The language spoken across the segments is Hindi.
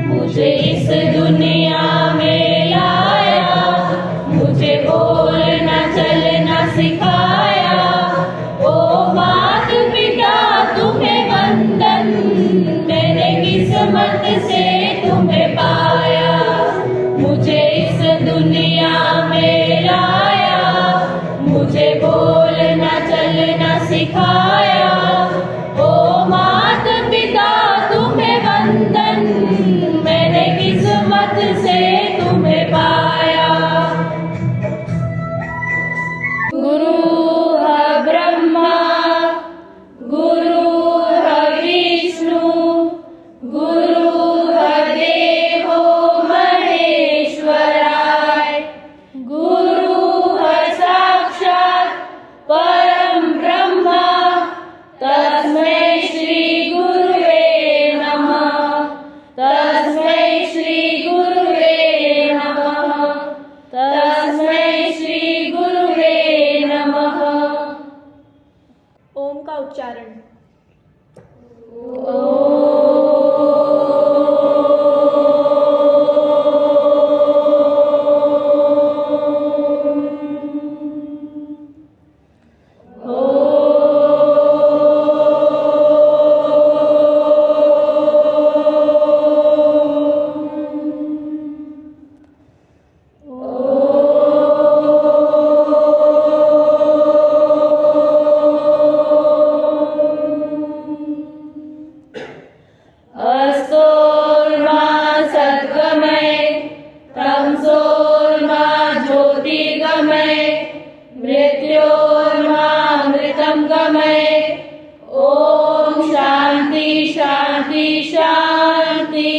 मुझे इस दुनिया में लाया, मुझे बोलना चलना सिखाया। ओ मात पिता तुम्हें वंदन, मैंने किस्मत से तुम्हें पाया। मुझे इस दुनिया में लाया, मुझे बोलना चलना सिखाया। ओ मात पिता तुम्हें वंदन, मैंने किस्मत से तुम्हें पाया। गुरु है ब्रह्मा, गुरु है विष्णु, गुरु है देवो महेश्वराय, गुरु है साक्षात परम ब्रह्मा, तस्मै श्री गुरुवे नमः, तस्मै श्री गुरुवे नमः, तस्मै श्री गुरुवे नमः। ओम का उच्चारण। अस्तोर्मा सद्गमय, तमसोर्मा ज्योतिर्गमय, मृत्योर्मा अमृतं गमय। ओम शांति शांति शांति।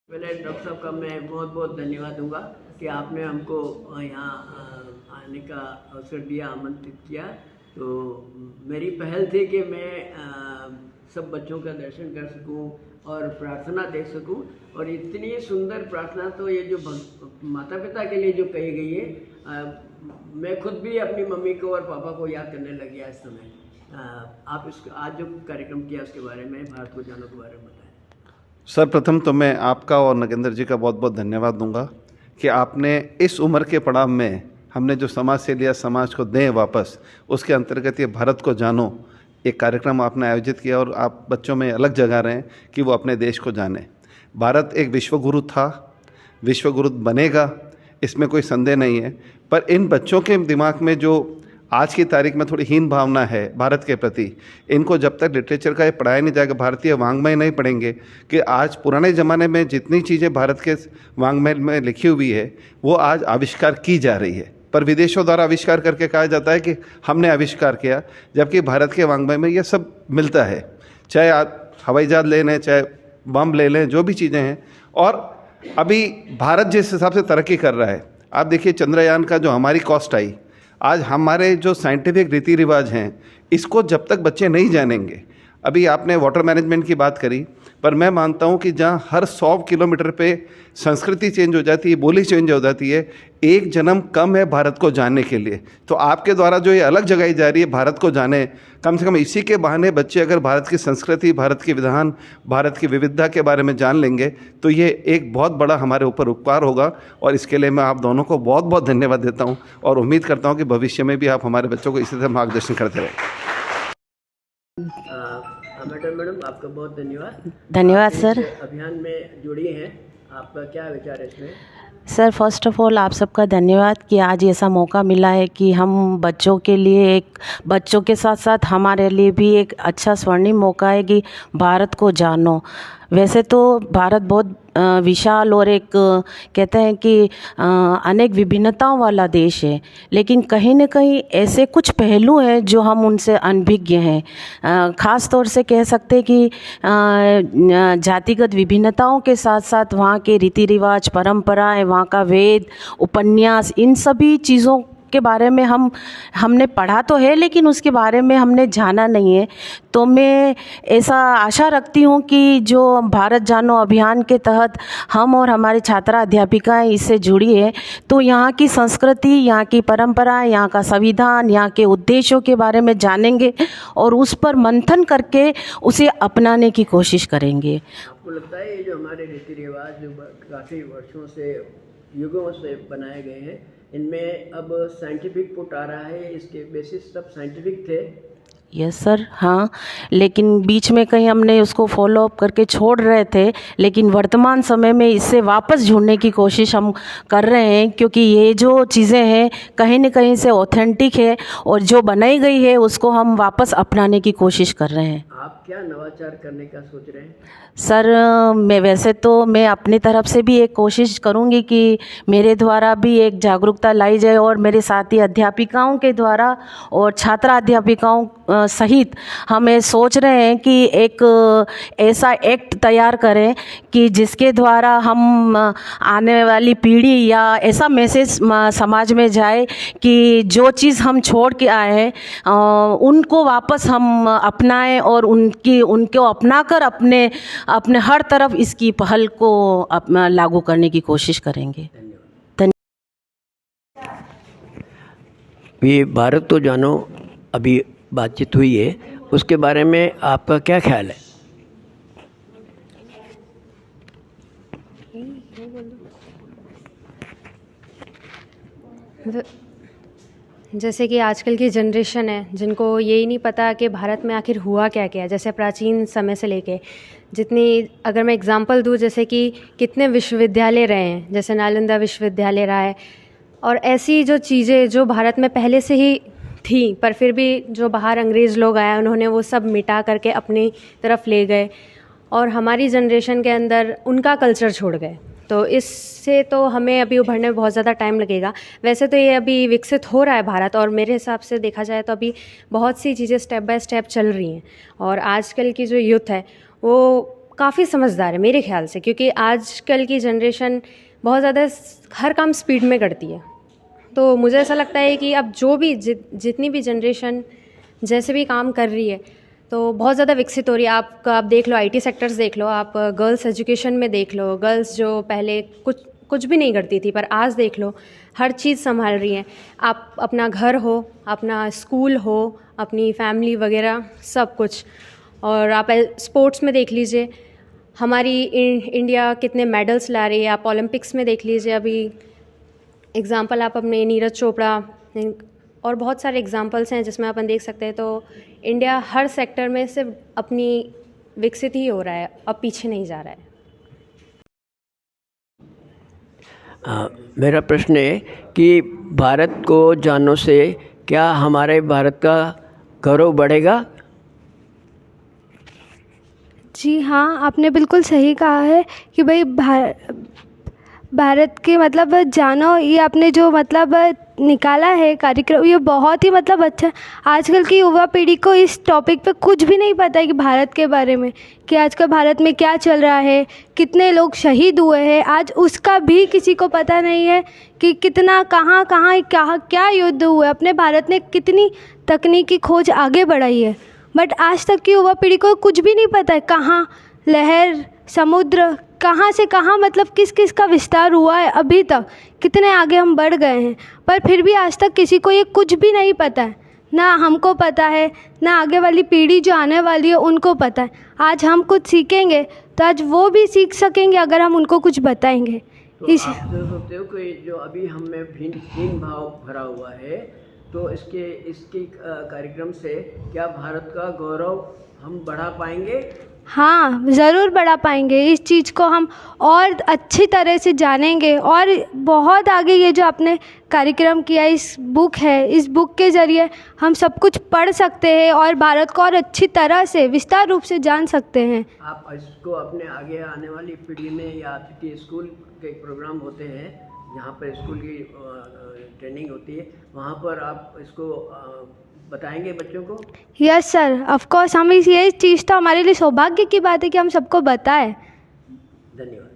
पहले डॉक्टर साहब का मैं बहुत बहुत धन्यवाद दूंगा कि आपने हमको यहाँ आने का अवसर दिया, आमंत्रित किया। तो मेरी पहल थी कि मैं सब बच्चों का दर्शन कर सकूं और प्रार्थना देख सकूं। और इतनी सुंदर प्रार्थना तो ये जो माता पिता के लिए जो कही गई है, मैं खुद भी अपनी मम्मी को और पापा को याद करने लग गया इस समय। आप इस आज जो कार्यक्रम किया उसके बारे में, भारत को जानो के बारे में बताएं। सर्वप्रथम तो मैं आपका और नगेंद्र जी का बहुत बहुत धन्यवाद दूंगा कि आपने इस उम्र के पड़ाव में हमने जो समाज से लिया, समाज को दें वापस, उसके अंतर्गत ये भारत को जानो एक कार्यक्रम आपने आयोजित किया और आप बच्चों में अलग जगा रहे हैं कि वो अपने देश को जाने। भारत एक विश्वगुरु था, विश्वगुरु बनेगा, इसमें कोई संदेह नहीं है। पर इन बच्चों के दिमाग में जो आज की तारीख में थोड़ी हीन भावना है भारत के प्रति, इनको जब तक लिटरेचर का ये पढ़ाया नहीं जाएगा, भारतीय वाङ्मय नहीं पढ़ेंगे कि आज पुराने ज़माने में जितनी चीज़ें भारत के वाङ्मय में लिखी हुई है वो आज आविष्कार की जा रही है, पर विदेशों द्वारा आविष्कार करके कहा जाता है कि हमने आविष्कार किया, जबकि भारत के वाङ्मय में ये सब मिलता है। चाहे आप हवाई जहाज ले लें, चाहे बम ले लें, जो भी चीज़ें हैं। और अभी भारत जिस हिसाब से तरक्की कर रहा है, आप देखिए चंद्रयान का जो हमारी कॉस्ट आई, आज हमारे जो साइंटिफिक रीति रिवाज हैं, इसको जब तक बच्चे नहीं जानेंगे। अभी आपने वाटर मैनेजमेंट की बात करी, पर मैं मानता हूँ कि जहाँ हर 100 किलोमीटर पे संस्कृति चेंज हो जाती है, बोली चेंज हो जाती है, एक जन्म कम है भारत को जानने के लिए। तो आपके द्वारा जो ये अलग जगाई जा रही है भारत को जाने, कम से कम इसी के बहाने बच्चे अगर भारत की संस्कृति, भारत के विधान, भारत की विविधता के बारे में जान लेंगे तो ये एक बहुत बड़ा हमारे ऊपर उपकार होगा। और इसके लिए मैं आप दोनों को बहुत बहुत धन्यवाद देता हूँ और उम्मीद करता हूँ कि भविष्य में भी आप हमारे बच्चों को इसी तरह मार्गदर्शन करते रहें। मैडम आपका बहुत धन्यवाद। धन्यवाद आप सर। इस अभियान में जुड़ी हैं, आपका क्या विचार है इसमें? सर फर्स्ट ऑफ ऑल आप सबका धन्यवाद कि आज ऐसा मौका मिला है कि हम बच्चों के लिए, एक बच्चों के साथ साथ हमारे लिए भी एक अच्छा स्वर्णिम मौका है कि भारत को जानो। वैसे तो भारत बहुत विशाल और एक कहते हैं कि अनेक विभिन्नताओं वाला देश है, लेकिन कहीं न कहीं ऐसे कुछ पहलू हैं जो हम उनसे अनभिज्ञ हैं। ख़ास तौर से कह सकते हैं कि जातिगत विभिन्नताओं के साथ साथ वहाँ के रीति रिवाज, परंपराएं, वहाँ का वेद, उपन्यास, इन सभी चीज़ों के बारे में हमने पढ़ा तो है, लेकिन उसके बारे में हमने जाना नहीं है। तो मैं ऐसा आशा रखती हूँ कि जो भारत जानो अभियान के तहत हम और हमारी छात्रा अध्यापिकाएं इससे जुड़ी है, तो यहाँ की संस्कृति, यहाँ की परंपरा, यहाँ का संविधान, यहाँ के उद्देश्यों के बारे में जानेंगे और उस पर मंथन करके उसे अपनाने की कोशिश करेंगे। आपको लगता है ये जो हमारे रीति रिवाज जो काफ़ी वर्षों से, युगों से बनाए गए हैं, इनमें अब साइंटिफिक पुट आ रहा है, इसके बेसिस सब साइंटिफिक थे? यस सर, हाँ, लेकिन बीच में कहीं हमने उसको फॉलो अप करके छोड़ रहे थे, लेकिन वर्तमान समय में इससे वापस जुड़ने की कोशिश हम कर रहे हैं, क्योंकि ये जो चीज़ें हैं कहीं न कहीं से ऑथेंटिक है और जो बनाई गई है उसको हम वापस अपनाने की कोशिश कर रहे हैं। आप क्या नवाचार करने का सोच रहे हैं? सर, मैं अपनी तरफ से भी एक कोशिश करूंगी कि मेरे द्वारा भी एक जागरूकता लाई जाए और मेरे साथी अध्यापिकाओं के द्वारा और छात्रा अध्यापिकाओं सहित हम ये सोच रहे हैं कि एक ऐसा एक्ट तैयार करें कि जिसके द्वारा हम आने वाली पीढ़ी या ऐसा मैसेज समाज में जाए कि जो चीज़ हम छोड़ के आए हैं उनको वापस हम अपनाएं और उनको अपनाकर अपने हर तरफ इसकी पहल को लागू करने की कोशिश करेंगे। ये भारत तो जानो अभी बातचीत हुई है, उसके बारे में आपका क्या ख्याल है? जैसे कि आजकल की जनरेशन है जिनको यही नहीं पता कि भारत में आखिर हुआ क्या क्या है, जैसे प्राचीन समय से लेके जितनी, अगर मैं एग्जांपल दूँ, जैसे कि कितने विश्वविद्यालय रहे हैं, जैसे नालंदा विश्वविद्यालय रहा है, और ऐसी जो चीज़ें जो भारत में पहले से ही थी पर फिर भी जो बाहर अंग्रेज़ लोग आए उन्होंने वो सब मिटा करके अपनी तरफ ले गए और हमारी जनरेशन के अंदर उनका कल्चर छोड़ गए। तो इससे तो हमें अभी उभरने में बहुत ज़्यादा टाइम लगेगा। वैसे तो ये अभी विकसित हो रहा है भारत, और मेरे हिसाब से देखा जाए तो अभी बहुत सी चीज़ें स्टेप बाय स्टेप चल रही हैं और आजकल की जो यूथ है वो काफ़ी समझदार है मेरे ख्याल से, क्योंकि आजकल की जनरेशन बहुत ज़्यादा हर काम स्पीड में करती है। तो मुझे ऐसा लगता है कि अब जो भी जितनी भी जनरेशन जैसे भी काम कर रही है तो बहुत ज़्यादा विकसित हो रही है। आप देख लो, आईटी सेक्टर्स देख लो, आप गर्ल्स एजुकेशन में देख लो, गर्ल्स जो पहले कुछ भी नहीं करती थी पर आज देख लो हर चीज़ संभाल रही हैं। आप अपना घर हो, अपना स्कूल हो, अपनी फैमिली वगैरह सब कुछ। और आप स्पोर्ट्स में देख लीजिए हमारी इंडिया कितने मेडल्स ला रही है। आप ओलंपिक्स में देख लीजिए, अभी एग्ज़ाम्पल आप अपने नीरज चोपड़ा और बहुत सारे एग्जांपल्स हैं जिसमें अपन देख सकते हैं। तो इंडिया हर सेक्टर में सिर्फ अपनी विकसित ही हो रहा है, अब पीछे नहीं जा रहा है। मेरा प्रश्न है कि भारत को जानने से क्या हमारे भारत का गौरव बढ़ेगा? जी हाँ, आपने बिल्कुल सही कहा है कि भाई भारत के मतलब जानो, ये आपने जो मतलब निकाला है कार्यक्रम, ये बहुत ही मतलब अच्छा। आजकल की युवा पीढ़ी को इस टॉपिक पे कुछ भी नहीं पता है कि भारत के बारे में, कि आजकल भारत में क्या चल रहा है, कितने लोग शहीद हुए हैं, आज उसका भी किसी को पता नहीं है कि कितना कहाँ क्या युद्ध हुए। अपने भारत ने कितनी तकनीकी खोज आगे बढ़ाई है, बट आज तक की युवा पीढ़ी को कुछ भी नहीं पता है कहाँ लहर, समुद्र, कहाँ से कहाँ मतलब किस किस का विस्तार हुआ है, अभी तक कितने आगे हम बढ़ गए हैं। पर फिर भी आज तक किसी को ये कुछ भी नहीं पता है, ना हमको पता है, ना आगे वाली पीढ़ी जो आने वाली है उनको पता है। आज हम कुछ सीखेंगे तो आज वो भी सीख सकेंगे अगर हम उनको कुछ बताएंगे। तो आप जो सोचते हो कि जो अभी हम में हीन भाव भरा हुआ है, तो इसके कार्यक्रम से क्या भारत का गौरव हम बढ़ा पाएंगे? हाँ, ज़रूर बढ़ा पाएंगे। इस चीज़ को हम और अच्छी तरह से जानेंगे और बहुत आगे ये जो आपने कार्यक्रम किया, इस बुक है, इस बुक के ज़रिए हम सब कुछ पढ़ सकते हैं और भारत को और अच्छी तरह से विस्तार रूप से जान सकते हैं। आप इसको अपने आगे आने वाली पीढ़ी में, या आपके स्कूल के प्रोग्राम होते हैं जहाँ पर स्कूल की ट्रेनिंग होती है, वहाँ पर आप इसको बताएंगे बच्चों को? Yes sir, of course. हम ये चीज़ तो हमारे लिए सौभाग्य की बात है कि हम सबको बताएं। धन्यवाद।